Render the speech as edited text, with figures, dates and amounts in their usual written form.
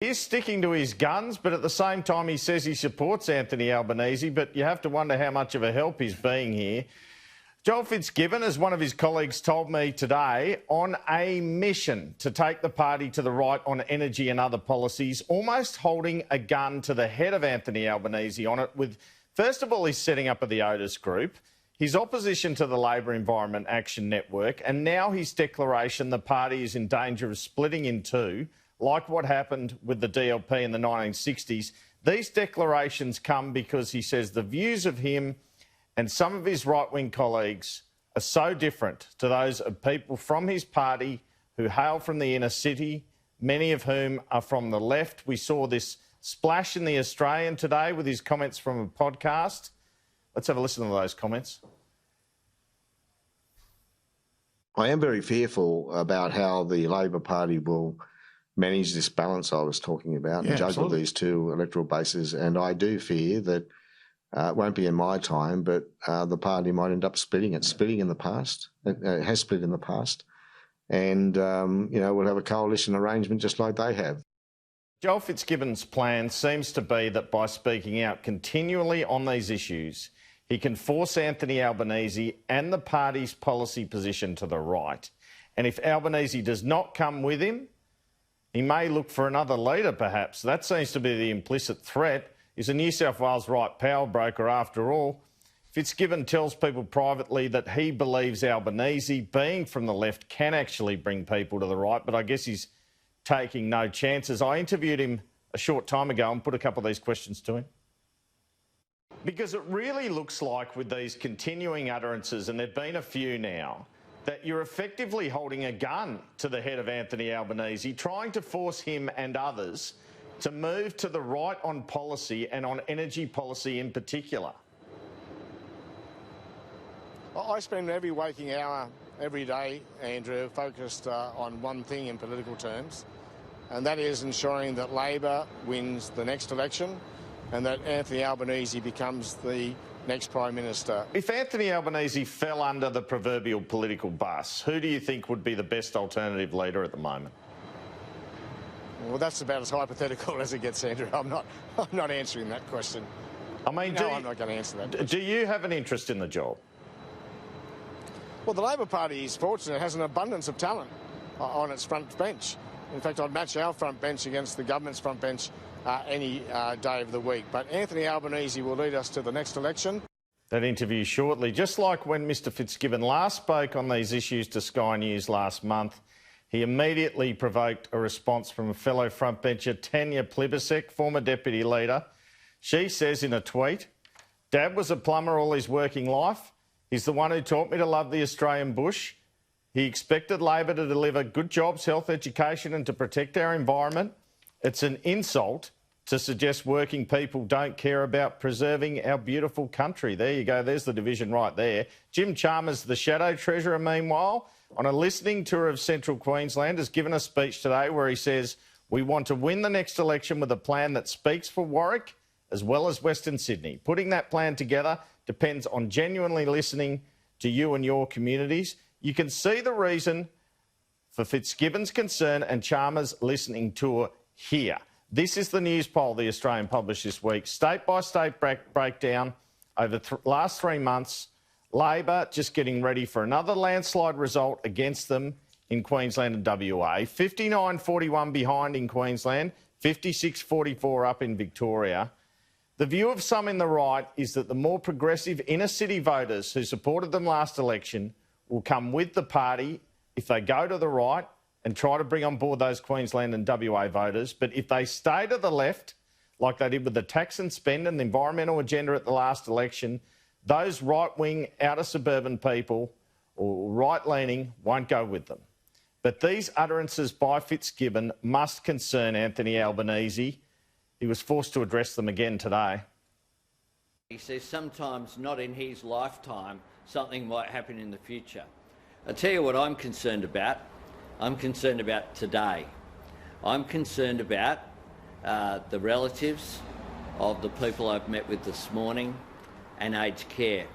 He's sticking to his guns, but at the same time he says he supports Anthony Albanese, but you have to wonder how much of a help he's being here. Joel Fitzgibbon, as one of his colleagues told me today, on a mission to take the party to the right on energy and other policies, almost holding a gun to the head of Anthony Albanese on it with, first of all, his setting up of the OTIS group, his opposition to the Labor Environment Action Network, and now his declaration the party is in danger of splitting in two, like what happened with the DLP in the 1960s. These declarations come because he says the views of him and some of his right-wing colleagues are so different to those of people from his party who hail from the inner city, many of whom are from the left. We saw this splash in The Australian today with his comments from a podcast. Let's have a listen to those comments. I am very fearful about how the Labor Party will manage this balance I was talking about and juggle these two electoral bases. And I do fear that it won't be in my time, but the party might end up splitting in the past. It has split in the past. And, we'll have a coalition arrangement just like they have. Joel Fitzgibbon's plan seems to be that by speaking out continually on these issues, he can force Anthony Albanese and the party's policy position to the right. And if Albanese does not come with him, he may look for another leader, perhaps. That seems to be the implicit threat. He's a New South Wales right power broker after all. Fitzgibbon tells people privately that he believes Albanese, being from the left, can actually bring people to the right, but I guess he's taking no chances. I interviewed him a short time ago and put a couple of these questions to him. Because it really looks like with these continuing utterances, and there have been a few now, that you're effectively holding a gun to the head of Anthony Albanese, trying to force him and others to move to the right on policy and on energy policy in particular. I spend every waking hour every day, Andrew, focused on one thing in political terms, and that is ensuring that Labor wins the next election and that Anthony Albanese becomes the next Prime Minister. If Anthony Albanese fell under the proverbial political bus, who do you think would be the best alternative leader at the moment? Well, that's about as hypothetical as it gets, Andrew. I'm not answering that question. I mean, I'm not going to answer that question. Do you have an interest in the job? Well, the Labor Party is fortunate. It has an abundance of talent on its front bench. In fact, I'd match our front bench against the government's front bench any day of the week. But Anthony Albanese will lead us to the next election. That interview shortly. Just like when Mr Fitzgibbon last spoke on these issues to Sky News last month, he immediately provoked a response from a fellow frontbencher, Tanya Plibersek, former deputy leader. She says in a tweet, "Dad was a plumber all his working life. He's the one who taught me to love the Australian bush. He expected Labor to deliver good jobs, health, education and to protect our environment. It's an insult to suggest working people don't care about preserving our beautiful country." There you go. There's the division right there. Jim Chalmers, the Shadow Treasurer, meanwhile, on a listening tour of central Queensland, has given a speech today where he says, "We want to win the next election with a plan that speaks for Warwick as well as Western Sydney. Putting that plan together depends on genuinely listening to you and your communities." You can see the reason for Fitzgibbon's concern and Chalmers' listening tour here. This is the news poll The Australian published this week. State-by-state breakdown over the last 3 months. Labor just getting ready for another landslide result against them in Queensland and WA. 59-41 behind in Queensland, 56-44 up in Victoria. The view of some in the right is that the more progressive inner-city voters who supported them last election will come with the party if they go to the right and try to bring on board those Queensland and WA voters. But if they stay to the left, like they did with the tax and spend and the environmental agenda at the last election, those right-wing, outer suburban people or right-leaning won't go with them. But these utterances by Fitzgibbon must concern Anthony Albanese. He was forced to address them again today. He says sometimes not in his lifetime, something might happen in the future. I'll tell you what I'm concerned about. I'm concerned about today. I'm concerned about the relatives of the people I've met with this morning and aged care.